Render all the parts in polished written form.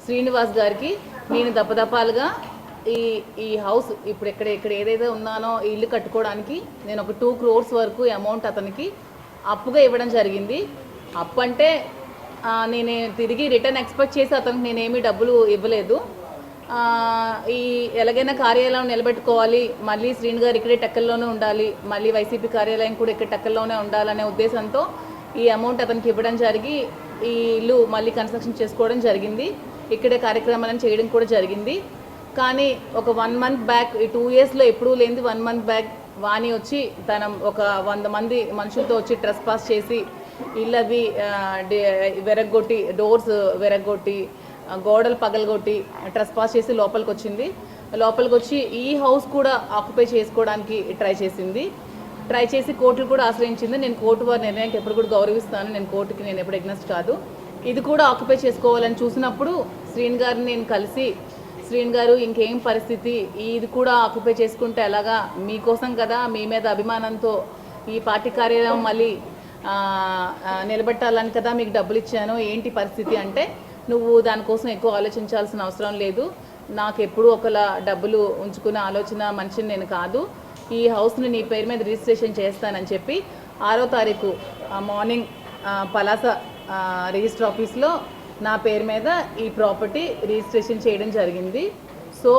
శ్రీనివాస్ గారికి నేను దపదపాలుగా ఈ ఈ హౌస్ ఇప్పుడు ఇక్కడ ఏదైతే ఉన్నానో ఈ ఇల్లు కట్టుకోవడానికి నేను ఒక 2 crores వరకు అమౌంట్ అతనికి అప్పుగా ఇవ్వడం జరిగింది. అప్పు అంటే నేను తిరిగి రిటర్న్ ఎక్స్పెక్ట్ చేసి అతనికి నేనేమీ డబ్బులు ఇవ్వలేదు. ఈ ఎలాగైనా కార్యాలయం నిలబెట్టుకోవాలి, మళ్ళీ శ్రీను గారు ఇక్కడే టెక్కల్లోనే ఉండాలి, మళ్ళీ వైసీపీ కార్యాలయం కూడా ఇక్కడ టెక్కల్లోనే ఉండాలనే ఉద్దేశంతో ఈ అమౌంట్ అతనికి ఇవ్వడం జరిగి ఈ ఇల్లు మళ్ళీ కన్స్ట్రక్షన్ చేసుకోవడం జరిగింది. ఇక్కడే కార్యక్రమాలను చేయడం కూడా జరిగింది. కానీ ఒక 1 month బ్యాక్, ఈ 2 yearsలో ఎప్పుడూ లేనిది 1 month బ్యాక్ వాణి వచ్చి తన ఒక 100 మంది మనుషులతో వచ్చి ట్రెస్ పాస్ చేసి ఇల్లు అవి వెరగొట్టి, డోర్స్ వెరగొట్టి, గోడలు పగలగొట్టి ట్రెస్ పాస్ చేసి లోపలికి వచ్చింది. లోపలికి వచ్చి ఈ హౌస్ కూడా ఆక్యుపై చేసుకోవడానికి ట్రై చేసి కోర్టులు కూడా ఆశ్రయించింది. నేను కోర్టు వారి నిర్ణయానికి ఎప్పుడు కూడా గౌరవిస్తాను, నేను కోర్టుకి నేను ఎప్పుడు ఎగ్నెస్ట్ కాదు. ఇది కూడా ఆక్యుపై చేసుకోవాలని చూసినప్పుడు శ్రీను గారిని నేను కలిసి, శ్రీను గారు ఇంకేం పరిస్థితి, ఇది కూడా ఆక్యుపై చేసుకుంటే ఎలాగా, మీకోసం కదా, మీ మీద అభిమానంతో ఈ పార్టీ కార్యాలయం మళ్ళీ నిలబెట్టాలని కదా మీకు డబ్బులు ఇచ్చాను, ఏంటి పరిస్థితి అంటే, నువ్వు దానికోసం ఎక్కువ ఆలోచించాల్సిన అవసరం లేదు, నాకు ఎప్పుడూ ఒకలా డబ్బులు ఉంచుకునే ఆలోచన మనిషిని నేను కాదు, ఈ హౌస్ని నీ పేరు మీద రిజిస్ట్రేషన్ చేస్తానని చెప్పి 6వ తారీఖు మార్నింగ్ పలాస రిజిస్టర్ ఆఫీస్లో నా పేరు మీద ఈ ప్రాపర్టీ రిజిస్ట్రేషన్ చేయడం జరిగింది. సో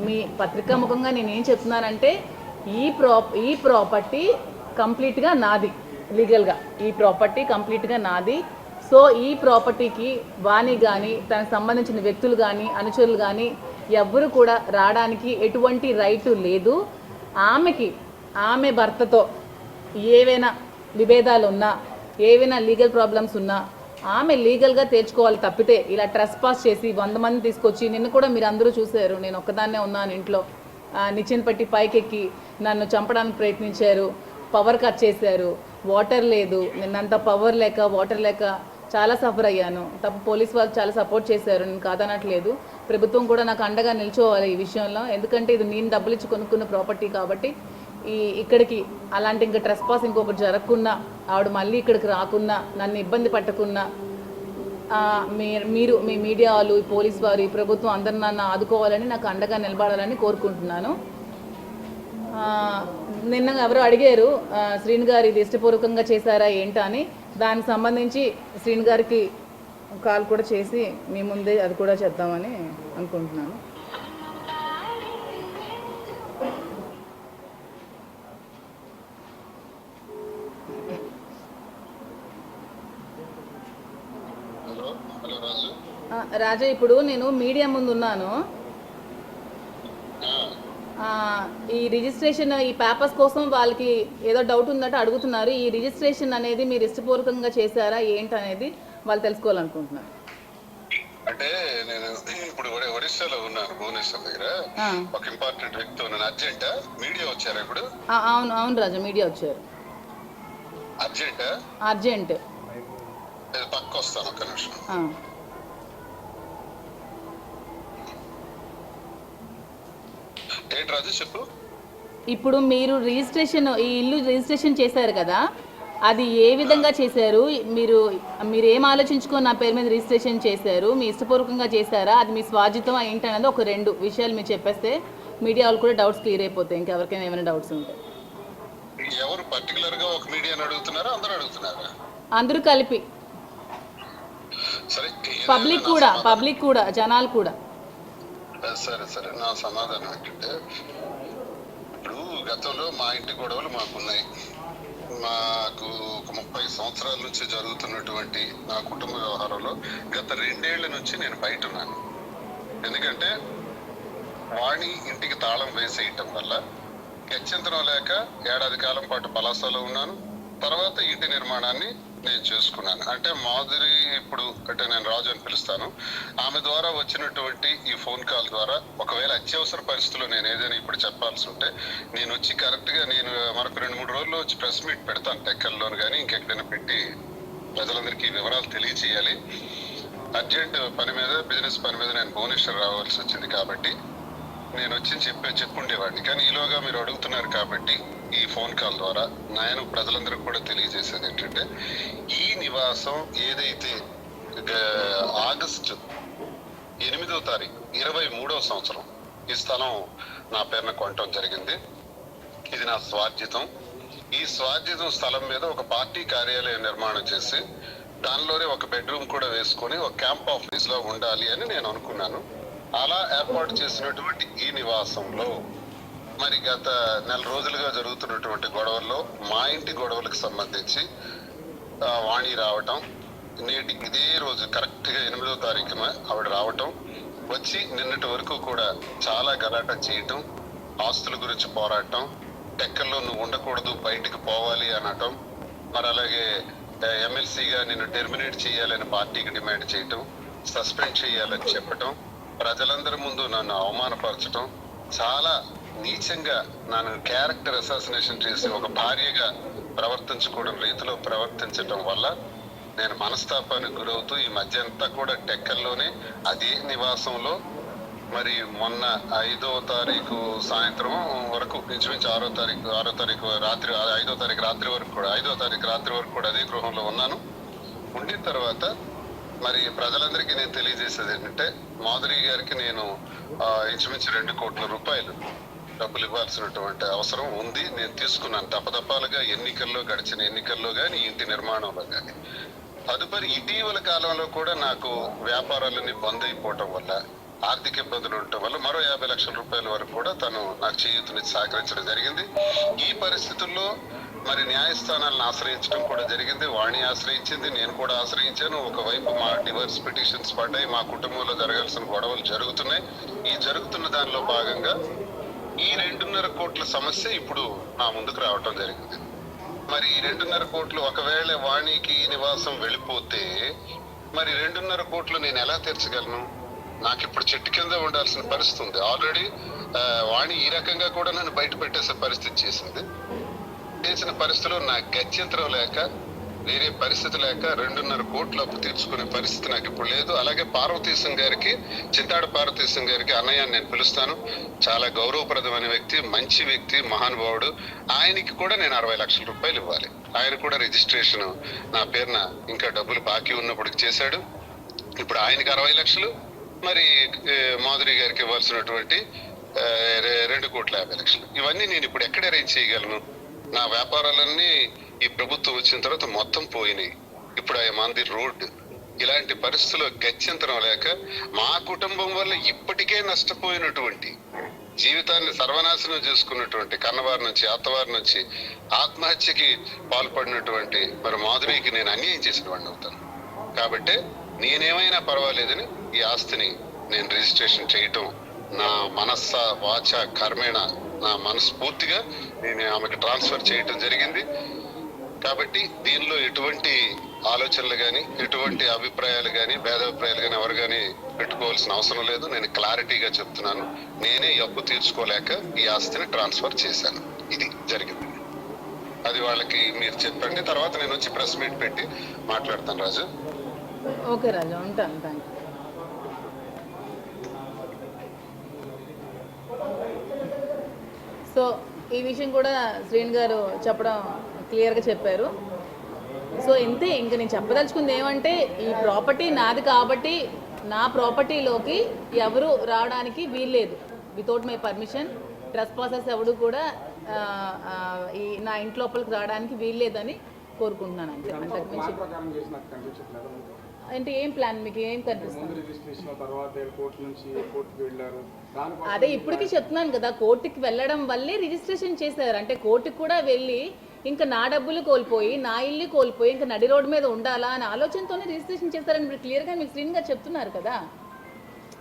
మీ పత్రికా ముఖంగా నేనేం చెప్తున్నానంటే, ఈ ప్రాపర్టీ కంప్లీట్గా నాది, లీగల్గా ఈ ప్రాపర్టీ కంప్లీట్గా నాది. సో ఈ ప్రాపర్టీకి వాణి కానీ, తనకు సంబంధించిన వ్యక్తులు కానీ, అనుచరులు కానీ ఎవ్వరు కూడా రావడానికి ఎటువంటి రైటు లేదు. ఆమె భర్తతో ఏవైనా విభేదాలు ఉన్నా, ఏవైనా లీగల్ ప్రాబ్లమ్స్ ఉన్నా ఆమె లీగల్గా తెచ్చుకోవాలి తప్పితే ఇలా ట్రెస్ పాస్ చేసి 100 మంది తీసుకొచ్చి, నిన్న కూడా మీరు అందరూ చూశారు, నేను ఒక్కదాన్నే ఉన్నాను ఇంట్లో, నిచ్చెన పట్టి పైకెక్కి నన్ను చంపడానికి ప్రయత్నించారు, పవర్ కట్ చేశారు, వాటర్ లేదు, నిన్నంత పవర్ లేక వాటర్ లేక చాలా సఫర్ అయ్యాను. పోలీస్ వాళ్ళు చాలా సపోర్ట్ చేశారు, నేను కాదనట్లేదు. ప్రభుత్వం కూడా నాకు అండగా నిల్చోవాలి ఈ విషయంలో, ఎందుకంటే ఇది నేను డబ్బులు ఇచ్చి కొనుక్కున్న ప్రాపర్టీ కాబట్టి. ఇక్కడికి అలాంటి ఇంకా ట్రెస్ పాస్ ఇంకొకటి జరగకుండా, ఆవిడ మళ్ళీ ఇక్కడికి రాకుండా, నన్ను ఇబ్బంది పట్టకుండా మీరు మీ మీడియా వాళ్ళు, పోలీస్ వారు, ఈ ప్రభుత్వం అందరూ నన్ను ఆదుకోవాలని, నాకు అండగా నిలబడాలని కోరుకుంటున్నాను. నిన్న ఎవరో అడిగారు శ్రీను గారు ఇది ఇష్టపూర్వకంగా చేశారా ఏంటా అని, దానికి సంబంధించి శ్రీను గారికి కాల్ కూడా చేసి మీ ముందే అది కూడా చేద్దామని అనుకుంటున్నాను. రాజా, ఇప్పుడు నేను మీడియా ముందు ఉన్నాను. ఈ రిజిస్ట్రేషన్, ఈ పేపర్స్ కోసం వాళ్ళకి ఏదో డౌట్ ఉందంటే అడుగుతున్నారు. ఈ రిజిస్ట్రేషన్ అనేది మీరు ఇష్టపూర్వకంగా చేశారా ఏంటనేది వాళ్ళు తెలుసుకోవాలనుకుంటున్నారు. అంటే నేను ఇప్పుడు ఒడిశాలో ఉన్నాను, భువనేశ్వర్ దగ్గర. ఒక ఇంపార్టెంట్ వ్యక్తి ఉన్నాను. అర్జెంటా? మీడియా వచ్చారా ఇప్పుడు? అవును రాజా, మీడియా వచ్చారు. అర్జెంటా? అర్జెంట్. పక్క వస్తాను, ఒక్క నిమిషం. ఏంటి రాజు చెప్పు. ఇప్పుడు మీరు రిజిస్ట్రేషన్, ఈ ఇల్లు రిజిస్ట్రేషన్ చేశారు కదా, అది ఏ విధంగా చేశారు? మీరు ఏం ఆలోచించుకొని నా పేరు మీద రిజిస్ట్రేషన్ చేశారు? మీ ఇష్టపూర్వకంగా చేశారా, అది మీ స్వాజితం ఏంటనేది ఒక 2 విషయాలు మీరు చెప్పేస్తే మీడియా వాళ్ళు కూడా డౌట్స్ క్లియర్ అయిపోతాయి, ఇంకెవరికైనా ఏమైనా డౌట్స్ ఉంటాయి. ఎవరు పర్టికులర్ గా ఒక మీడియాని అడుగుతున్నారా, అందరూ అడుగుతున్నారా? అందరూ కలిపి, సరే, పబ్లిక్ కూడా జనాలు కూడా. సరే, నా సమాధానం ఏంటంటే, ఇప్పుడు గతంలో మా ఇంటి గొడవలు మాకున్నాయి. మాకు ఒక 30 సంవత్సరాల నుంచి జరుగుతున్నటువంటి నా కుటుంబ వ్యవహారంలో గత 2 ఏళ్ల నుంచి నేను బయట ఉన్నాను. ఎందుకంటే వాణి ఇంటికి తాళం వేసేయటం వల్ల గత్యంతరం లేక 1 ఏడాది కాలం పాటు పలాసలో ఉన్నాను. తర్వాత ఇంటి నిర్మాణాన్ని నేను చేసుకున్నాను. అంటే మాధురి, ఇప్పుడు అంటే నేను రాజు అని పిలుస్తాను, ఆమె ద్వారా వచ్చినటువంటి ఈ ఫోన్ కాల్ ద్వారా ఒకవేళ అత్యవసర పరిస్థితుల్లో నేను ఏదైనా ఇప్పుడు చెప్పాల్సి ఉంటే నేను వచ్చి కరెక్ట్గా నేను మరొక 2-3 రోజుల్లో వచ్చి ప్రెస్ మీట్ పెడతాను, టెక్కల్లోను కానీ ఇంకెక్కడైనా పెట్టి ప్రజలందరికీ వివరాలు తెలియచేయాలి. అర్జెంట్ పని మీద, బిజినెస్ పని మీద నేను భువనేశ్వర్ రావాల్సి వచ్చింది కాబట్టి నేను వచ్చి చెప్పుండేవాడిని. కానీ ఈలోగా మీరు అడుగుతున్నారు కాబట్టి ఈ ఫోన్ కాల్ ద్వారా నేను ప్రజలందరికీ కూడా తెలియజేసేది ఏంటంటే, ఈ నివాసం ఏదైతే ఆగస్టు 8వ తారీఖు 23వ సంవత్సరం ఈ స్థలం నా పేరున కొనటం జరిగింది. ఇది నా స్వార్జితం. ఈ స్వార్జితం స్థలం మీద ఒక పార్టీ కార్యాలయం నిర్మాణం చేసి దానిలోనే ఒక బెడ్రూమ్ కూడా వేసుకొని ఒక క్యాంప్ ఆఫీస్ లో ఉండాలి అని నేను అనుకున్నాను. అలా ఏర్పాటు చేసినటువంటి ఈ నివాసంలో మరి గత నెల రోజులుగా జరుగుతున్నటువంటి గొడవల్లో మా ఇంటి గొడవలకు సంబంధించి వాణి రావటం, నేటికి ఇదే రోజు కరెక్ట్ గా 8వ తారీఖున ఆవిడ రావటం, వచ్చి నిన్నటి వరకు కూడా చాలా గలాట చేయటం, ఆస్తుల గురించి పోరాటం, టెక్కల్లో నువ్వు ఉండకూడదు బయటికి పోవాలి అనటం, మరి అలాగే ఎమ్మెల్సీగా నిన్ను టెర్మినేట్ చేయాలని పార్టీకి డిమాండ్ చేయటం, సస్పెండ్ చేయాలని చెప్పటం, ప్రజలందరి ముందు నన్ను అవమానపరచటం, చాలా నీచంగా నన్ను క్యారెక్టర్ అసాసినేషన్ చేసి ఒక భార్యగా ప్రవర్తించకూడని రీతిలో ప్రవర్తించటం వల్ల నేను మనస్తాపానికి గురవుతూ ఈ మధ్య అంతా కూడా టెక్కల్లోనే అదే నివాసంలో మరి మొన్న 5వ తారీఖు సాయంత్రం వరకు ఇంచుమించు 6వ తారీఖు రాత్రి 5వ తారీఖు రాత్రి వరకు కూడా 5వ తారీఖు రాత్రి వరకు కూడా అదే గృహంలో ఉన్నాను. ఉండిన తర్వాత మరి ప్రజలందరికీ నేను తెలియజేసేది ఏంటంటే మాధురి గారికి నేను ఇంచుమించు 2 కోట్ల రూపాయలు డబ్బులు ఇవ్వాల్సినటువంటి అవసరం ఉంది. నేను తీసుకున్నాను తప్పతప్పాలుగా గడిచిన ఎన్నికల్లో కానీ ఇంటి నిర్మాణంలో కానీ. తదుపరి ఇటీవల కాలంలో కూడా నాకు వ్యాపారాలన్నీ బంద్ అయిపోవటం వల్ల, ఆర్థిక ఇబ్బందులు ఉండటం వల్ల మరో 50 లక్షల రూపాయల వరకు కూడా తను నాకు చేయూతనిచ్చి సహకరించడం జరిగింది. ఈ పరిస్థితుల్లో మరి న్యాయస్థానాలను ఆశ్రయించడం కూడా జరిగింది. వాణి ఆశ్రయించింది, నేను కూడా ఆశ్రయించాను. ఒకవైపు మా డివర్స్ పిటిషన్స్ పడ్డాయి, మా కుటుంబంలో జరగాల్సిన గొడవలు జరుగుతున్నాయి. ఈ జరుగుతున్న దానిలో భాగంగా ఈ 2.5 కోట్ల సమస్య ఇప్పుడు నా ముందుకు రావటం జరిగింది. మరి ఈ 2.5 కోట్లు ఒకవేళ వాణికి నివాసం వెళ్ళిపోతే మరి 2.5 కోట్లు నేను ఎలా తీర్చగలను? నాకు ఇప్పుడు చెట్టు కింద ఉండాల్సిన పరిస్థితి ఉంది. ఆల్రెడీ వాణి ఈ రకంగా కూడా నన్ను బయట పెట్టేసే పరిస్థితి చేసిన పరిస్థితిలో నాకు గత్యంతరం లేక, వేరే పరిస్థితి లేక 2.5 కోట్ల అప్పు తీర్చుకునే పరిస్థితి నాకు ఇప్పుడు లేదు. అలాగే పార్వతీశం గారికి, చింతాడ పార్వతీశం గారికి అన్నయ్య నేను పిలుస్తాను. చాలా గౌరవప్రదమైన వ్యక్తి, మంచి వ్యక్తి, మహానుభావుడు. ఆయనకి కూడా నేను 60 లక్షల రూపాయలు ఇవ్వాలి. ఆయన కూడా రిజిస్ట్రేషన్ నా పేరున ఇంకా డబ్బులు బాకీ ఉన్నప్పటికి చేశాడు. ఇప్పుడు ఆయనకి 60 లక్షలు, మరి మాధురి గారికి ఇవ్వాల్సినటువంటి 2,50,00,000. ఇవన్నీ నేను ఇప్పుడు ఎక్కడ అరేంజ్ చేయగలను? నా వ్యాపారాలన్నీ ఈ ప్రభుత్వం వచ్చిన తర్వాత మొత్తం పోయినాయి. ఇప్పుడు ఐఎమ్ ఆన్ ది రోడ్. ఇలాంటి పరిస్థితుల్లో గత్యంతరం లేక మా కుటుంబం వల్ల ఇప్పటికే నష్టపోయినటువంటి, జీవితాన్ని సర్వనాశనం చేసుకున్నటువంటి, కన్నవారి నుంచి అత్తవారి నుంచి ఆత్మహత్యకి పాల్పడినటువంటి మరి మాధురికి నేను అన్యాయం చేసిన వాడిని అవుతాను. కాబట్టి నేనేమైనా పర్వాలేదని ఈ ఆస్తిని నేను రిజిస్ట్రేషన్ చేయటం నా మనస్స వాచ కర్మేణ, నా మనస్ఫూర్తిగా నేను ఆమెకు ట్రాన్స్ఫర్ చేయటం జరిగింది. కాబట్టి దీనిలో ఎటువంటి ఆలోచనలు కానీ, ఎటువంటి అభిప్రాయాలు కానీ, భేదాభిప్రాయాలు కానీ ఎవరు కానీ పెట్టుకోవాల్సిన అవసరం లేదు. నేను క్లారిటీగా చెప్తున్నాను. నేనే అప్పు తీర్చుకోలేక ఈ ఆస్తిని ట్రాన్స్ఫర్ చేశాను. ఇది జరిగింది. అది వాళ్ళకి మీరు చెప్పండి. తర్వాత నేను వచ్చి ప్రెస్ మీట్ పెట్టి మాట్లాడతాను. రాజు. ఓకే రాజు, ఉంటాను. Thank you. సో ఈ విషయం కూడా శ్రీని గారు చెప్పడం క్లియర్గా చెప్పారు. సో ఇంతే, ఇంక నేను చెప్పదలుచుకుంది ఏమంటే, ఈ ప్రాపర్టీ నాది కాబట్టి నా ప్రాపర్టీలోకి ఎవరు రావడానికి వీల్లేదు. వితౌట్ మై పర్మిషన్ ట్రెస్ పాసెస్ ఎవడు కూడా ఈ నా ఇంటి లోపలికి రావడానికి వీల్లేదని కోరుకుంటున్నాను. అంతే, అంతకుమించి. అంటే ఏం ప్లాన్ మీకు ఏం కనిపిస్తుంది? అదే ఇప్పటికీ చెప్తున్నాను కదా, కోర్టుకి వెళ్ళడం వల్లే రిజిస్ట్రేషన్ చేశారు. అంటే కోర్టుకి కూడా వెళ్ళి ఇంకా నా డబ్బులు కోల్పోయి, నా ఇల్లు కోల్పోయి, ఇంకా నడి రోడ్డు మీద ఉండాలా అనే ఆలోచనతోనే రిజిస్ట్రేషన్ చేశారని మీరు క్లియర్గా మీకు శ్రీని గారు చెప్తున్నారు కదా.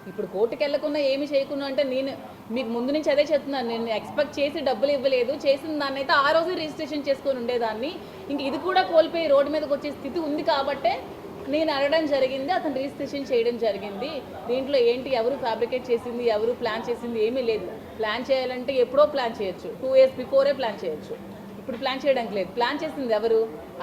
ఇప్పుడు కోర్టుకి వెళ్ళకుండా ఏమి చేయకుండా అంటే నేను మీకు ముందు నుంచి అదే చెప్తున్నాను. నేను ఎక్స్పెక్ట్ చేసి డబ్బులు ఇవ్వలేదు, చేసిన దాన్ని అయితే ఆ రోజే రిజిస్ట్రేషన్ చేసుకొని ఉండేదాన్ని. ఇంక ఇది కూడా కోల్పోయి రోడ్డు మీదకి వచ్చే స్థితి ఉంది కాబట్టే నేను అడగడం జరిగింది, అతను రిజిస్ట్రేషన్ చేయడం జరిగింది. దీంట్లో ఏంటి, ఎవరు ఫ్యాబ్రికేట్ చేసింది, ఎవరు ప్లాన్ చేసింది ఏమీ లేదు. ప్లాన్ చేయాలంటే ఎప్పుడో ప్లాన్ చేయొచ్చు, 2 years బిఫోరే ప్లాన్ చేయొచ్చు. ఇప్పుడు ప్లాన్ చేయడానికి లేదు. ప్లాన్ చేసింది ఎవరు?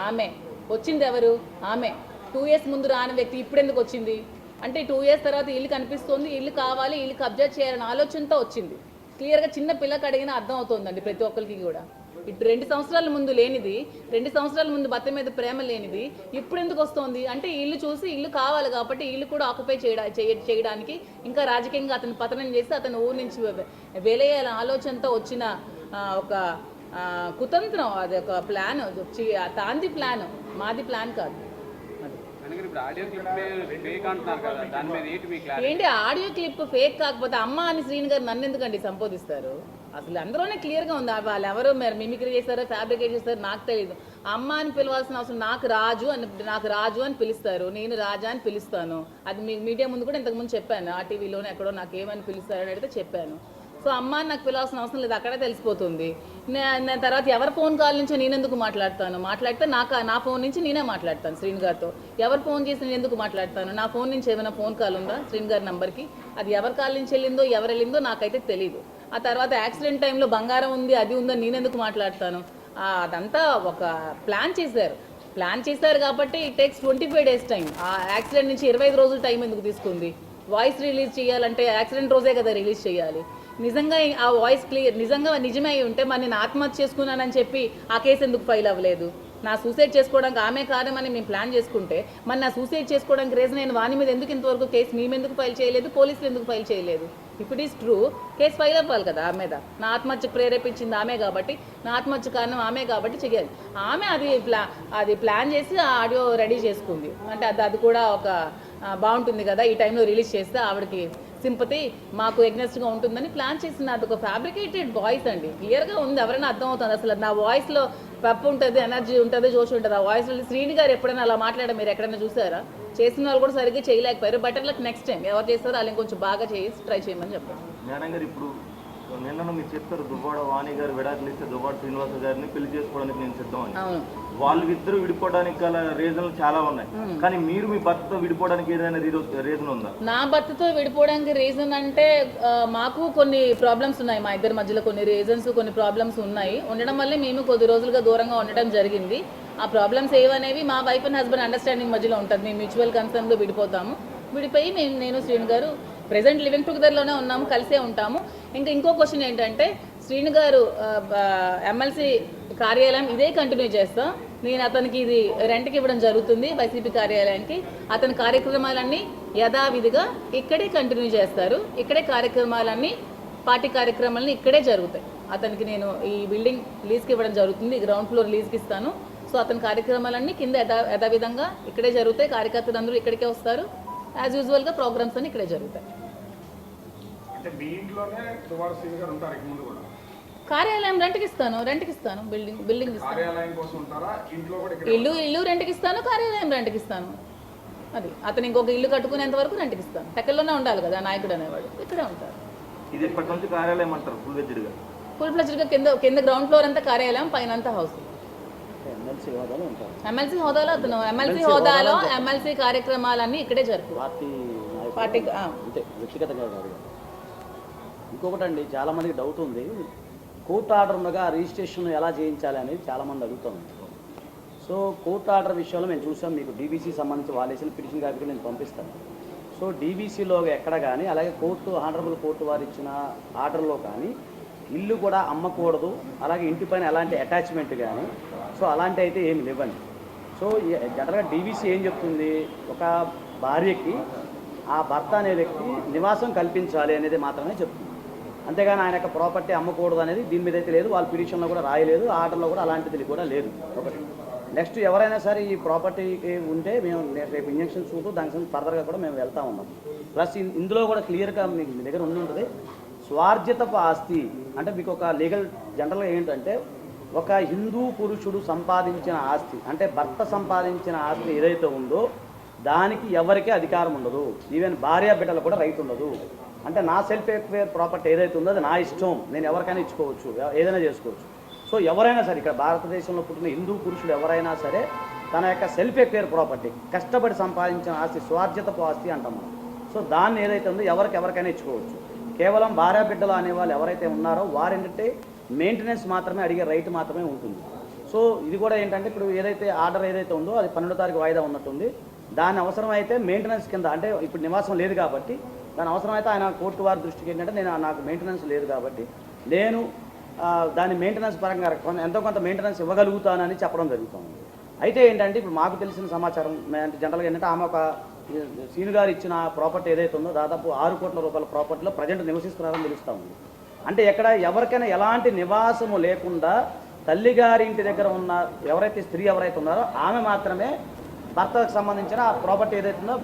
ఆమె. వచ్చింది ఎవరు? ఆమె. 2 years ముందు రాని వ్యక్తి ఇప్పుడు ఎందుకు వచ్చింది అంటే 2 years తర్వాత ఇల్లు కనిపిస్తుంది, ఇల్లు కావాలి, ఇల్లు కబ్జా చేయాలని ఆలోచనతో వచ్చింది. క్లియర్గా చిన్న పిల్లకి అడిగినా అర్థం అవుతుందండి ప్రతి ఒక్కరికి కూడా. ఇటు 2 సంవత్సరాల ముందు లేనిది, 2 సంవత్సరాల ముందు భర్త మీద ప్రేమ లేనిది ఇప్పుడు ఎందుకు వస్తుంది అంటే ఇల్లు చూసి ఇల్లు కావాలి కాబట్టి ఇల్లు కూడా ఆక్యుపై చేయడానికి ఇంకా రాజకీయంగా అతను పతనం చేసి అతను ఊరి నుంచి వెలేయాల ఆలోచనతో వచ్చిన ఒక కుతంత్రం, అది ఒక ప్లాన్, తాంది ప్లాన్, మాది ప్లాన్ కాదు. ఏంటి ఆడియో క్లిప్ ఫేక్ కాకపోతే అమ్మ అని శ్రీని గారు నన్ను ఎందుకండి సంబోధిస్తారు? అసలు అందులోనే క్లియర్గా ఉంది వాళ్ళు ఎవరో మిమిక్రీ చేస్తారో ఫ్యాబ్రికేట్ చేస్తారో నాకు తెలియదు. అమ్మ అని పిలవాల్సిన అవసరం, నాకు రాజు అని పిలుస్తారు, నేను రాజా అని పిలుస్తాను. అది మీడియా ముందు కూడా ఇంతకుముందు చెప్పాను, ఆ టీవీలోనే ఎక్కడో నాకు ఏమని పిలుస్తారని అడిగితే చెప్పాను. సో అమ్మ అని నాకు పిలవాల్సిన అవసరం లేదు, అక్కడే తెలిసిపోతుంది. నేను తర్వాత ఎవరి ఫోన్ కాల్ నుంచో నేను ఎందుకు మాట్లాడితే నా ఫోన్ నుంచి నేనే మాట్లాడతాను శ్రీని గారితో. ఎవరు ఫోన్ చేసి నేను ఎందుకు మాట్లాడతాను? నా ఫోన్ నుంచి ఏమైనా ఫోన్ కాల్ ఉందా శ్రీని గారి నంబర్కి? అది ఎవరి కాల్ నుంచి వెళ్ళిందో ఎవరు వెళ్ళిందో నాకైతే తెలియదు. ఆ తర్వాత యాక్సిడెంట్ టైంలో బంగారం ఉంది అది ఉందని నేను ఎందుకు మాట్లాడతాను? అదంతా ఒక ప్లాన్ చేశారు కాబట్టి ఇట్ టేక్స్ 25 days టైం. ఆ యాక్సిడెంట్ నుంచి 25 రోజులు టైం ఎందుకు తీసుకుంది? వాయిస్ రిలీజ్ చేయాలంటే యాక్సిడెంట్ రోజే కదా రిలీజ్ చేయాలి. నిజంగా ఆ వాయిస్ క్లియర్ నిజమే అయి ఉంటే మరి నేను ఆత్మహత్య చేసుకున్నానని చెప్పి ఆ కేసు ఎందుకు ఫైల్ అవ్వలేదు? నా సూసైడ్ చేసుకోవడానికి ఆమె కారణమని మేము ప్లాన్ చేసుకుంటే మరి నా సూసైడ్ చేసుకోవడానికి రీజన్ నేను వాని మీద ఎందుకు ఇంతవరకు కేసు మేము ఎందుకు ఫైల్ చేయలేదు, పోలీసులు ఎందుకు ఫైల్ చేయలేదు? If it is true case file అవ్వాలి కదా ఆమె మీద. నా ఆత్మహత్యకు ప్రేరేపించింది ఆమె కాబట్టి, నా ఆత్మహత్య కారణం ఆమె కాబట్టి చేయాలి. ఆమె అది ప్లాన్ చేసి ఆ ఆడియో రెడీ చేసుకుంది అంటే అది కూడా ఒక బాగుంటుంది కదా ఈ టైంలో రిలీజ్ చేస్తే ఆవిడకి సింపతి మాకు ఎగ్నెస్ట్గా ఉంటుందని ప్లాన్ చేసిన అది ఒక ఫ్యాబ్రికేటెడ్ వాయిస్ అండి. క్లియర్గా ఉంది, ఎవరైనా అర్థమవుతుంది. అసలు నా వాయిస్లో పెప్ ఉంటుంది, ఎనర్జీ ఉంటుంది, జోష్ ఉంటుంది. ఆ వాయిస్లో శ్రీని గారు ఎప్పుడైనా అలా మాట్లాడారు మీరు ఎక్కడైనా చూసారా? చేసిన వాళ్ళు కూడా సరిగ్గా చేయలేకపోయారు. బెటర్లకు నెక్స్ట్ టైం ఎవరు చేస్తారో వాళ్ళని కొంచెం బాగా చేసి ట్రై చేయమని చెప్పారు. మేడం గారు ఇప్పుడు నిన్న మీరు చెప్తారు దువ్వాడ వాణి గారు విడాకులు ఇస్తే దువ్వాడ శ్రీనివాస గారిని పెళ్లి చేసుకోవడానికి నేను సిద్ధం అని. వాళ్ళిద్దరూ విడిపోవడానికి గల రీజన్లు చాలా ఉన్నాయి, కానీ మీరు మీ భర్తతో విడిపోవడానికి ఏదైనా రీజన్ ఉందా? నా భర్తతో విడిపోవడానికి రీజన్ అంటే మాకు కొన్ని ప్రాబ్లమ్స్ ఉన్నాయి, మా ఇద్దరి మధ్యలో కొన్ని రీజన్స్ కొన్ని ప్రాబ్లమ్స్ ఉన్నాయి. ఉండడం వల్లే మేము కొద్ది రోజులుగా దూరంగా ఉండడం జరిగింది. ఆ ప్రాబ్లమ్స్ ఏవనేవి మా వైఫ్ అండ్ హస్బెండ్ అండర్స్టాండింగ్ మధ్యలో ఉంటుంది. మేము మ్యూచువల్ కన్సర్న్లో విడిపోతాము. విడిపోయి నేను శ్రీని గారు ప్రెజెంట్ లివింగ్ టుగెదర్లోనే ఉన్నాము, కలిసే ఉంటాము. ఇంకో క్వశ్చన్ ఏంటంటే శ్రీని గారు ఎమ్మెల్సీ కార్యాలయం ఇదే కంటిన్యూ చేస్తాం. నేను అతనికి ఇది రెంట్కి ఇవ్వడం జరుగుతుంది వైసీపీ కార్యాలయానికి. అతని కార్యక్రమాలన్నీ యథావిధిగా ఇక్కడే కంటిన్యూ చేస్తారు. ఇక్కడే కార్యక్రమాలన్నీ పార్టీ కార్యక్రమాలన్నీ ఇక్కడే జరుగుతాయి. అతనికి నేను ఈ బిల్డింగ్ లీజ్కి ఇవ్వడం జరుగుతుంది, గ్రౌండ్ ఫ్లోర్ లీజ్కి ఇస్తాను. సో అతని కార్యక్రమాలన్నీ కింద యథావిధంగా ఇక్కడే జరుగుతాయి. కార్యకర్తలు అందరూ ఇక్కడికే వస్తారు. యాజ్ యూజువల్గా ప్రోగ్రామ్స్ అన్ని ఇక్కడే జరుగుతాయి. కార్యాలయం రెంట్కి ఇస్తాను, బిల్డింగ్ ఇస్తాను, ఇల్లు రెంట్కి ఇస్తాను, కార్యాలయం రెంట్కి ఇస్తాను. అది అతను ఇంకొక ఇల్లు కట్టుకునేంత వరకు రెంట్కి ఇస్తాను. ఎక్కడలోనే ఉండాలి కదా నాయకుడు అనేవాడు, ఇక్కడే ఉంటారు. ఇది ఇప్పటి నుంచి కార్యాలయం అంటారు ఫుల్ ఫ్లెడ్జ్డ్గా కింద గ్రౌండ్ ఫ్లోర్ అంతా కార్యాలయం, పైన అంతా హౌస్. ఎమ్మెల్సీ హోదాలో అతను ఎమ్మెల్సీ కార్యక్రమాలన్నీ ఇక్కడే జరుపుతారు. పార్టీ వ్యక్తిగతంగా కాదు. ఇంకొకటి అండి, చాలామందికి డౌట్ ఉంది, కోర్టు ఆర్డర్ ఉండగా రిజిస్ట్రేషన్ ఎలా చేయించాలి అనేది చాలామంది అడుగుతాం. సో కోర్టు ఆర్డర్ విషయంలో మేము చూసాం, మీకు డీబీసీ సంబంధించి వాళ్ళు వేసిన పిటిషన్ కాపీ నేను పంపిస్తాను. సో డీబీసీలో ఎక్కడ కానీ, అలాగే ఆనరబుల్ కోర్టు వారు ఇచ్చిన ఆర్డర్లో కానీ ఇల్లు కూడా అమ్మకూడదు, అలాగే ఇంటిపైన ఎలాంటి అటాచ్మెంట్ కానీ సో అలాంటి అయితే ఏమి లేవండి. సో జనరల్గా డీబీసీ ఏం చెప్తుంది, ఒక భార్యకి ఆ భర్త అనే వ్యక్తి నివాసం కల్పించాలి అనేది మాత్రమే చెప్తుంది. అంతేగాని ఆయన యొక్క ప్రాపర్టీ అమ్మకూడదు అనేది దీని మీద అయితే లేదు, వాళ్ళ పిటిషన్లో కూడా రాయలేదు, ఆర్డర్లో కూడా అలాంటిది కూడా లేదు. ఒకటి నెక్స్ట్ ఎవరైనా సరే ఈ ప్రాపర్టీకి ఉంటే మేము రేపు ఇంజక్షన్ చూపు దానికి ఫర్దర్గా కూడా మేము వెళ్తూ ఉన్నాం. ప్లస్ ఇందులో కూడా క్లియర్గా మీకు మీ దగ్గర ఉంటుంది, స్వార్జితపు ఆస్తి అంటే మీకు ఒక లీగల్ జనరల్గా ఏంటంటే ఒక హిందూ పురుషుడు సంపాదించిన ఆస్తి అంటే భర్త సంపాదించిన ఆస్తి ఏదైతే ఉందో దానికి ఎవరికీ అధికారం ఉండదు. ఈవెన్ భార్య బిడ్డలు కూడా రైట్ ఉండదు. అంటే నా సెల్ఫ్ ఎక్వైర్ ప్రాపర్టీ ఏదైతే ఉందో అది నా ఇష్టం, నేను ఎవరికైనా ఇచ్చుకోవచ్చు, ఏదైనా చేసుకోవచ్చు. సో ఎవరైనా సరే ఇక్కడ భారతదేశంలో పుట్టిన హిందూ పురుషుడు ఎవరైనా సరే తన యొక్క సెల్ఫ్ ఎక్వైర్ ప్రాపర్టీ కష్టపడి సంపాదించిన ఆస్తి స్వార్జితపు ఆస్తి అంటాం మనం. సో దాన్ని ఏదైతే ఉందో ఎవరికైనా ఇచ్చుకోవచ్చు. కేవలం భార్య బిడ్డలు అనేవాళ్ళు ఎవరైతే ఉన్నారో వారేంటంటే మెయింటెనెన్స్ మాత్రమే అడిగే రైట్ మాత్రమే ఉంటుంది. సో ఇది కూడా ఏంటంటే ఇప్పుడు ఏదైతే ఆర్డర్ ఏదైతే ఉందో అది 12వ తారీఖు వాయిదా ఉన్నట్టుంది. దాని అవసరం అయితే మెయింటెనెన్స్ కింద అంటే ఇప్పుడు నివాసం లేదు కాబట్టి దాని అవసరం అయితే ఆయన కోర్టు వారి దృష్టికి ఏంటంటే నాకు మెయింటెనెన్స్ లేదు కాబట్టి నేను దాని మెయింటెనెన్స్ పరంగా ఎంతో కొంత మెయింటెనెన్స్ ఇవ్వగలుగుతానని చెప్పడం జరుగుతుంది. అయితే ఏంటంటే ఇప్పుడు మాకు తెలిసిన సమాచారం అంటే జనరల్గా ఏంటంటే ఆమె ఒక సీను గారు ఇచ్చిన ప్రాపర్టీ ఏదైతే ఉందో దాదాపు 6 కోట్ల రూపాయల ప్రాపర్టీలో ప్రజెంట్ నివసిస్తున్నారని తెలుస్తూ ఉంది. అంటే ఎక్కడ ఎవరికైనా ఎలాంటి నివాసము లేకుండా తల్లిగారి ఇంటి దగ్గర ఉన్న ఎవరైతే స్త్రీ ఎవరైతే ఉన్నారో ఆమె మాత్రమే భర్తకు సంబంధించిన ఆ ప్రాపర్టీ ఏదైతే ఉందో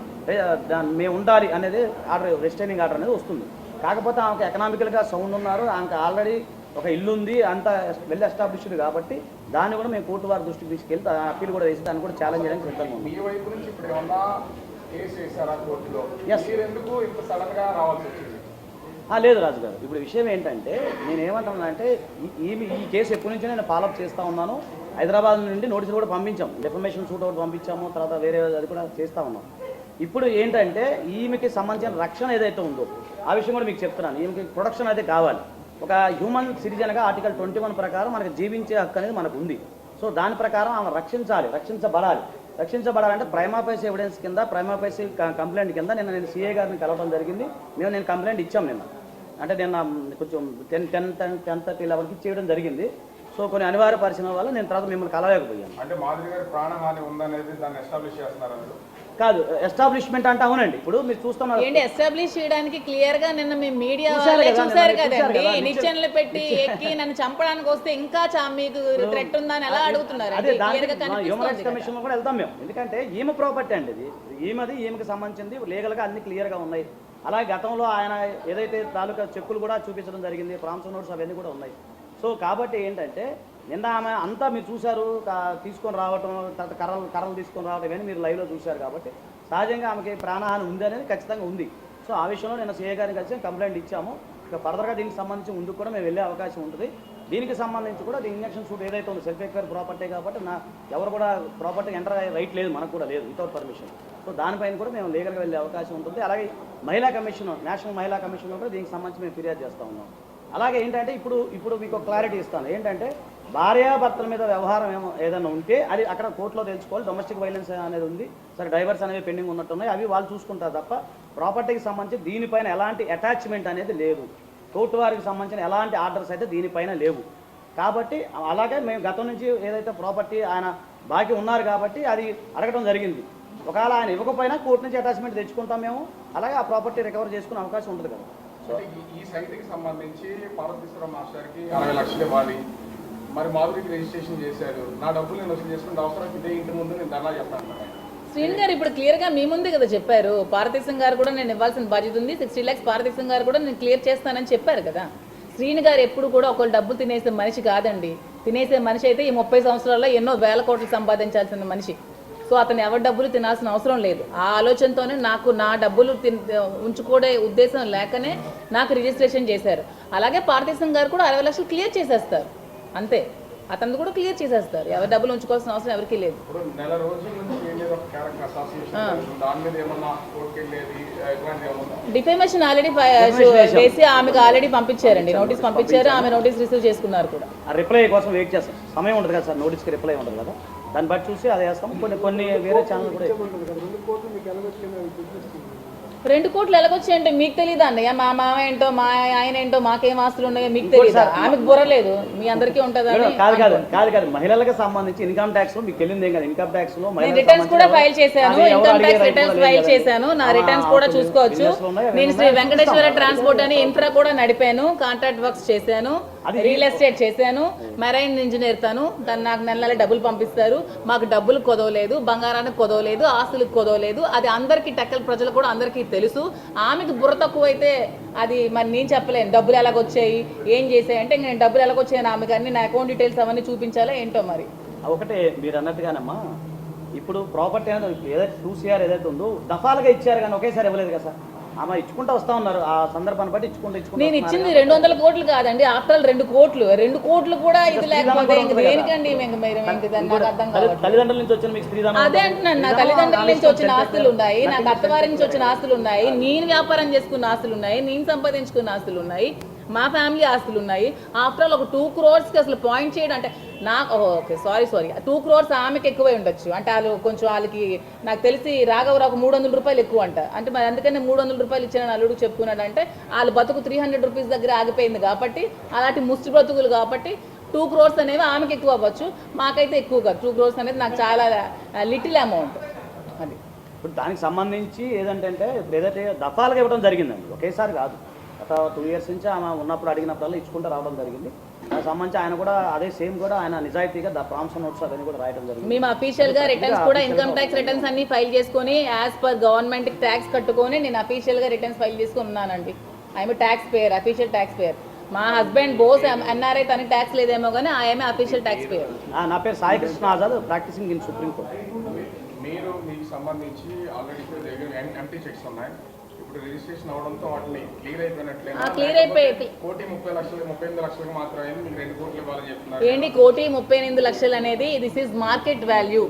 మేము ఉండాలి అనేది ఆర్డర్, రిస్ట్రైనింగ్ ఆర్డర్ అనేది వస్తుంది. కాకపోతే ఆమెకు ఎకనామికల్గా సౌండ్ ఉన్నారు, ఆమెకు ఆల్రెడీ ఒక ఇల్లు ఉంది, అంత వెల్ ఎస్టాబ్లిష్డ్ కాబట్టి దాన్ని కూడా మేము కోర్టు వారి దృష్టికి తీసుకెళ్తే అప్పీల్ కూడా వేసి దాన్ని కూడా ఛాలెంజ్ చేయడానికి సిద్ధంగా ఉంది. మీ వైపు నుంచి ఇప్పుడు ఏమన్నా కేసు వేసారా కోర్టులో? మీరు ఎందుకు ఇంత సడన్ గా రావాల్సి వచ్చింది? లేదు రాజు గారు, ఇప్పుడు విషయం ఏంటంటే నేను ఏమంటున్నానంటే ఈ కేసు ఎప్పటి నుంచో నేను ఫాలోఅప్ చేస్తూ ఉన్నాను. హైదరాబాద్ నుండి నోటీసులు కూడా పంపించాం, డెఫర్మేషన్ సూట్ ఒకటి పంపించాము, తర్వాత వేరే అది కూడా చేస్తూ ఉన్నాం. ఇప్పుడు ఏంటంటే ఈమెకి సంబంధించిన రక్షణ ఏదైతే ఉందో ఆ విషయం కూడా మీకు చెప్తున్నాను. ఈమెకి ప్రొటెక్షన్ అయితే కావాలి. ఒక హ్యూమన్ సిటిజన్గా ఆర్టికల్ 21 ప్రకారం మనకు జీవించే హక్కు అనేది మనకు ఉంది. సో దాని ప్రకారం ఆమె రక్షించబడాలంటే ప్రైమా ఫేసి ఎవిడెన్స్ కింద, ప్రైమా ఫేసి కంప్లైంట్ కింద నేను సీఏ గారిని కలవడం జరిగింది. నేను కంప్లైంట్ ఇచ్చాం నిన్న, అంటే నిన్న కొంచెం 10:30-11కి చేయడం జరిగింది. సో కొన్ని అనివార్య పరిస్థితుల వల్ల నేను తర్వాత మిమ్మల్ని కలవలేకపోయాను. అంటే మాధురి గారి ప్రాణహాని ఉందనేది దాన్ని ఎస్టాబ్లిష్ చేస్తున్నారు మీరు? కాదు, ఎస్టాబ్లిష్మెంట్ అంటే అవునండి. ఇప్పుడు మీరు చూస్తున్నారు ఏంటి ఎస్టాబ్లిష్ చేయడానికి క్లియర్ గా నిన్న మీ మీడియా చూశారు కదా, చూసారు కదండి. చూశారు. నిచ్చెనలు పెట్టి ఎక్కి నన్ను చంపడానికి వస్తే ఇంకా మీకు థ్రెట్ ఉందా అని ఎలా అడుగుతున్నారు? అదే హ్యూమన్ రైట్స్ కమిషన్ లో కూడా వెళ్తాం మేము. ఎందుకంటే ఈమె ప్రాపర్టీ అండి ఇది, ఈమెకి సంబంధించింది లీగల్గా అన్ని క్లియర్గా ఉన్నాయి. అలాగే గతంలో ఆయన ఏదైతే తాలూకా చెక్కులు కూడా చూపించడం జరిగింది, ప్రామిసరీ నోట్స్ అవన్నీ కూడా ఉన్నాయి. సో కాబట్టి ఏంటంటే నిన్న ఆమె అంతా మీరు చూశారు, తీసుకొని రావటం, తర్వాత కర్రలు తీసుకొని రావటం ఇవన్నీ మీరు లైవ్లో చూశారు. కాబట్టి సహజంగా ఆమెకి ప్రాణహాని ఉంది అనేది ఖచ్చితంగా ఉంది. సో ఆ విషయంలో నేను సీఏ గారిని కలిసి కంప్లైంట్ ఇచ్చాము. ఇక ఫర్దర్గా దీనికి సంబంధించి ముందుకు కూడా మేము వెళ్ళే అవకాశం ఉంటుంది. దీనికి సంబంధించి కూడా ఇంజక్షన్ సూట్ ఏదైతే ఉందో సెల్ఫ్ ఎక్వైర్ ప్రాపర్టీ కాబట్టి ఎవరు కూడా ప్రాపర్టీ ఎంటర్ అయ్యే రైట్ లేదు, మనకు కూడా లేదు వితౌట్ పర్మిషన్. సో దానిపైన కూడా మేము లీగల్గా వెళ్ళే అవకాశం ఉంటుంది. అలాగే మహిళా కమిషన్, నేషనల్ మహిళా కమిషన్లో కూడా దీనికి సంబంధించి మేము ఫిర్యాదు చేస్తూ ఉన్నాం. అలాగే ఏంటంటే ఇప్పుడు మీకు ఒక క్లారిటీ ఇస్తాను. ఏంటంటే భార్యాభర్తల మీద వ్యవహారం ఏదైనా ఉంటే అది అక్కడ కోర్టులో తెలుసుకోవాలి. డొమెస్టిక్ వైలెన్స్ అనేది ఉంది, సరే డైవర్స్ అనేవి పెండింగ్ ఉన్నట్టున్నాయి, అవి వాళ్ళు చూసుకుంటారు తప్ప ప్రాపర్టీకి సంబంధించి దీనిపైన ఎలాంటి అటాచ్మెంట్ అనేది లేదు. కోర్టు వారికి సంబంధించిన ఎలాంటి ఆర్డర్స్ అయితే దీనిపైన లేవు. కాబట్టి అలాగే మేము గతం నుంచి ఏదైతే ప్రాపర్టీ ఆయన బాకీ ఉన్నారు కాబట్టి అది అడగడం జరిగింది. ఒకవేళ ఆయన ఇవ్వకపోయినా కోర్టు నుంచి అటాచ్మెంట్ తెచ్చుకుంటాం మేము, అలాగే ఆ ప్రాపర్టీ రికవర్ చేసుకునే అవకాశం ఉంటుంది కదా. సో ఈ సైట్కి సంబంధించి పార్వతీశ్వరం మాస్టర్కి 60 లక్షలు ఇవ్వాలి, మరి మాధురికి రిజిస్ట్రేషన్ చేశారు, నా డబ్బులు నేను వసూలు చేసుకుంటే అవసరం ఇదే ఇంటి ముందు నేను ధర్నా చేస్తాను. శ్రీన్ గారు ఇప్పుడు క్లియర్ గా మీ ముందే కదా చెప్పారు. పార్వతీశం గారు కూడా నేను ఇవ్వాల్సిన బాధ్యత ఉంది, 60 lakhs పార్వతీశం గారు కూడా నేను క్లియర్ చేస్తానని చెప్పారు కదా. శ్రీన్ గారు ఎప్పుడు కూడా ఒకళ్ళు డబ్బులు తినేసే మనిషి కాదండి. తినేసే మనిషి అయితే ఈ 30 సంవత్సరాల్లో ఎన్నో వేల కోట్లు సంపాదించాల్సిన మనిషి. సో అతను ఎవరి డబ్బులు తినాల్సిన అవసరం లేదు. ఆ ఆలోచనతోనే నాకు నా డబ్బులు ఉంచుకోడే ఉద్దేశం లేకనే నాకు రిజిస్ట్రేషన్ చేశారు. అలాగే పార్వతీశం గారు కూడా 60 లక్షలు క్లియర్ చేసేస్తారు అంతే, అతను కూడా క్లియర్ చేసేస్తారు. ఎవరి డబ్బులు ఉంచుకోవాల్సిన అవసరం ఎవరికి లేదు. ఇప్పుడు నెల రోజుల నుంచి ఒక క్యారెక్టర్ అసోసియేషన్ దాని మీద ఏమన్నా కోర్టుకి వెళ్ళేది ఇట్లాంటి ఏమన్నా? డిఫేమేషన్ ఆల్రెడీ వేసి ఆమెకు ఆల్రెడీ పంపించారండి, నోటీస్ పంపించారు. ఆమె నోటీస్ రిసీవ్ చేసుకున్నారు కూడా. రిప్లై కోసం వెయిట్ చేస్తాం, సమయం ఉంటుంది కదా సార్, నోటీస్కి రిప్లై ఉంటుంది కదా, దాన్ని బట్టి చూసి అదే వేస్తాం. కొన్ని వేరే ఛానల్ కూడా 2 కోట్లు ఎలాగొచ్చాయంటే మీకు తెలియదా అన్నయ్య? మా మామ ఏంటో మా ఆయన ఏంటో మాకేం ఆస్తులు ఉన్నాయో మీకు తెలియదా? ఆమెకు బుర్రలేదు, మీ అందరికీ ఉంటుందా? కాదు మహిళలకు సంబంధించి ఇన్కమ్ ట్యాక్స్ లో మీకు తెలియదు ఏం కదా, ఇన్కమ్ ట్యాక్స్ లో రిటర్న్స్ కూడా ఫైల్ చేశాను, ఇన్కమ్ ట్యాక్స్ రిటర్న్స్ ఫైల్ చేశాను. నా రిటర్న్స్ కూడా చూసుకోవచ్చు. నేను శ్రీ వెంకటేశ్వర ట్రాన్స్పోర్ట్ అని ఇన్ఫ్రా కూడా నడిపాను, కాంట్రాక్ట్ వర్క్స్ చేశాను, రియల్ ఎస్టేట్ చేశాను, మెరైన్ ఇంజనీర్ తాను. దాన్ని నాకు నెల డబ్బులు పంపిస్తారు. మాకు డబ్బులు కొదవలేదు, బంగారానికి కొదవలేదు, ఆస్తులకు కొదవలేదు. అది అందరికీ టెక్కల ప్రజలు కూడా అందరికీ తెలుసు. ఆమెకు బుర్ర తక్కువ అయితే అది మరి నేను చెప్పలేను. డబ్బులు ఎలాగొచ్చాయి, ఏం చేసాయి అంటే నేను డబ్బులు ఎలాగొచ్చాయని ఆమెకు అన్ని నా అకౌంట్ డీటెయిల్స్ అవన్నీ చూపించాలా ఏంటో మరి. ఒకటే మీరు అన్నట్టుగానమ్మా, ఇప్పుడు ప్రాపర్టీ అనేది ఏదైతే 2 CR ఏదైతే ఉందో దఫాలుగా ఇచ్చారు కానీ ఒకేసారి ఇవ్వలేదు కదా సార్. ఆమె ఇచ్చుకుంటూ వస్తూ ఉన్నారు, ఆ సందర్భాన్ని బట్టి ఇచ్చుకుంటూ నేను ఇచ్చింది 200 కోట్లు కాదండి, ఆఫ్టర్ ఆల్ 2 కోట్లు. 2 కోట్లు కూడా ఇది లేకపోతే దేనికండి? తల్లిదండ్రుల నుంచి వచ్చిన మీకు స్త్రీధనం అదే అంటున్నాను. నా తల్లిదండ్రుల నుంచి వచ్చిన ఆస్తులు ఉన్నాయి, నాకు అత్తవారి నుంచి వచ్చిన ఆస్తులు ఉన్నాయి, నేను వ్యాపారం చేసుకున్న ఆస్తులు ఉన్నాయి, నేను సంపాదించుకున్న ఆస్తులు ఉన్నాయి. మా ఫ్యామిలీ ఆస్తులు ఉన్నాయి. ఆఫ్టర్ ఆల్ ఒక 2 crores అసలు పాయింట్ చేయడం అంటే నాకు ఓకే సారీ 2 crores ఆమెకి ఎక్కువై ఉండొచ్చు. అంటే వాళ్ళు కొంచెం వాళ్ళకి నాకు తెలిసి రాఘవరావుకు 300 రూపాయలు ఎక్కువ అంట. అంటే మరి అందుకనే 300 రూపాయలు ఇచ్చిన అల్లుడు చెప్పుకున్నాడు. అంటే వాళ్ళు బతుకు 300 రూపీస్ దగ్గర ఆగిపోయింది కాబట్టి, అలాంటి ముష్టి బ్రతుకులు కాబట్టి 2 crores అనేవి ఆమెకి ఎక్కువ అవ్వచ్చు, మాకైతే ఎక్కువ కాదు. 2 crores అనేది నాకు చాలా లిటిల్ అమౌంట్. అది ఇప్పుడు దానికి సంబంధించి ఏదంటే ఇప్పుడు ఏదైతే దఫాలుగా ఇవ్వడం జరిగిందండి, ఒకేసారి కాదు. గత 2 years నుంచి ఆమె ఉన్నప్పుడు అడిగినప్పుడల్లా ఇచ్చుకుంటూ రావడం జరిగింది. దానికి సంబంధించి ఆయన కూడా అదే సేమ్ కూడా ఆయన నిజాయితీగా ప్రామిసన్ నోట్స్ అవన్నీ కూడా రాయడం జరిగింది. మేము అఫీషియల్ గా రిటర్న్స్ కూడా ఇన్కమ్ ట్యాక్స్ రిటర్న్స్ అన్ని ఫైల్ చేసుకొని యాజ్ పర్ గవర్నమెంట్ ట్యాక్స్ కట్టుకొని నేను అఫీషియల్ గా రిటర్న్స్ ఫైల్ చేసుకుని ఉన్నానండి. I'm taxpayer, official taxpayer. మా హస్బెండ్ బోస్ ఎన్ఆర్ఐ తనకి ట్యాక్స్ లేదేమో కానీ ఐఎమ్ అఫీషియల్ ట్యాక్స్ పేయర్. నా పేరు Sai Krishna Azad, practising in Supreme Court. మీరు మీకు సంబంధించి ఆల్రెడీ దగ్గర ఎంటీ చెక్స్ ఉన్నాయి. ఇప్పుడు రిజిస్ట్రేషన్ అవడంతో వాటిని క్లియర్ అయిపోయినట్లే. క్లియర్ అయిపోయి 1,30,38 లక్షలకు మాత్రమే మీకు 2 కోట్లు ఇవ్వాలని చెప్తున్నారు. ఏంటి 1,38 లక్షలు అనేది దిస్ ఈజ్ మార్కెట్ వాల్యూ.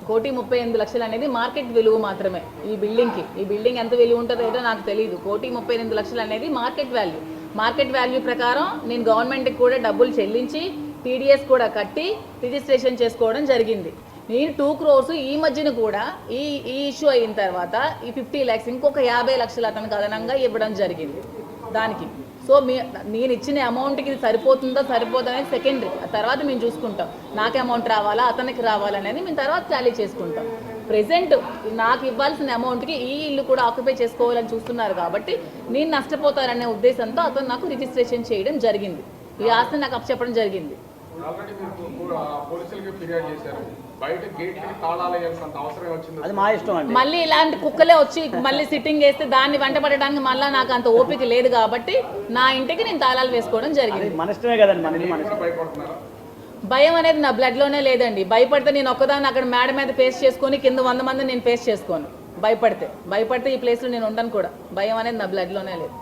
1,38 లక్షలు అనేది మార్కెట్ విలువ మాత్రమే ఈ బిల్డింగ్కి. ఈ బిల్డింగ్ ఎంత విలువ ఉంటుందో ఏదో నాకు తెలియదు. 1,38 లక్షలు అనేది మార్కెట్ వాల్యూ. మార్కెట్ వాల్యూ ప్రకారం నేను గవర్నమెంట్కి కూడా డబ్బులు చెల్లించి టీడీఎస్ కూడా కట్టి రిజిస్ట్రేషన్ చేసుకోవడం జరిగింది. నేను 2 crores ఈ మధ్యన కూడా ఈ ఇష్యూ అయిన తర్వాత ఈ 50 lakhs ఇంకొక 50 లక్షలు అతనికి అదనంగా ఇవ్వడం జరిగింది దానికి. సో నేను ఇచ్చిన అమౌంట్కి ఇది సరిపోతుందో సరిపోతుందనేది సెకండరీ. తర్వాత మేము చూసుకుంటాం నాకు అమౌంట్ రావాలా అతనికి రావాలనేది మేము తర్వాత టాలీ చేసుకుంటాం. ప్రెజెంట్ నాకు ఇవ్వాల్సిన అమౌంట్కి ఈ ఇల్లు కూడా ఆక్యుపై చేసుకోవాలని చూస్తున్నారు కాబట్టి నేను నష్టపోతాననే ఉద్దేశంతో అతను నాకు రిజిస్ట్రేషన్ చేయడం జరిగింది. ఈ ఆస్తిని నాకు అప్పచెప్పడం జరిగింది. ఆల్రెడీ మీరు పోలీసులకి ఫిర్యాదు చేశారు. బయట గేట్ కి తాళాలు వేయాల్సినంత అవసరం వచ్చింది. అది మా ఇష్టం అండి. మళ్ళీ ఇలాంటి కుక్కలే వచ్చి మళ్ళీ సిట్టింగ్ వేస్తే దాన్ని వెంట పడడానికి మళ్ళీ నాకు అంత ఓపిక లేదు కాబట్టి నా ఇంటికి నేను తాళాలు వేసుకోవడం జరిగింది. మన ఇష్టమే కదండి, మన ఇల్లు మన ఇష్టం. భయపడుతున్నారా? భయం అనేది నా బ్లడ్లోనే లేదండి. భయపడితే నేను ఒక్కదాన్ని అక్కడ మేడ మీద ఫేస్ చేసుకొని కింద 100 మంది నేను ఫేస్ చేసుకోను. భయపడితే ఈ ప్లేస్లో నేను ఉండను కూడా. భయం అనేది నా బ్లడ్లోనే లేదు.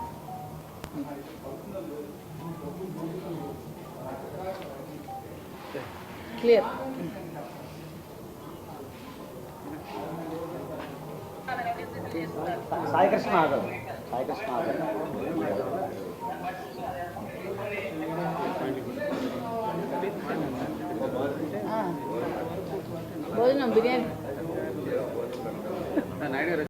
క్లియర్. సాయి కృష్ణ ఆజాద్, సాయి కృష్ణ ఆజాద్. భోజనం బిర్యానీ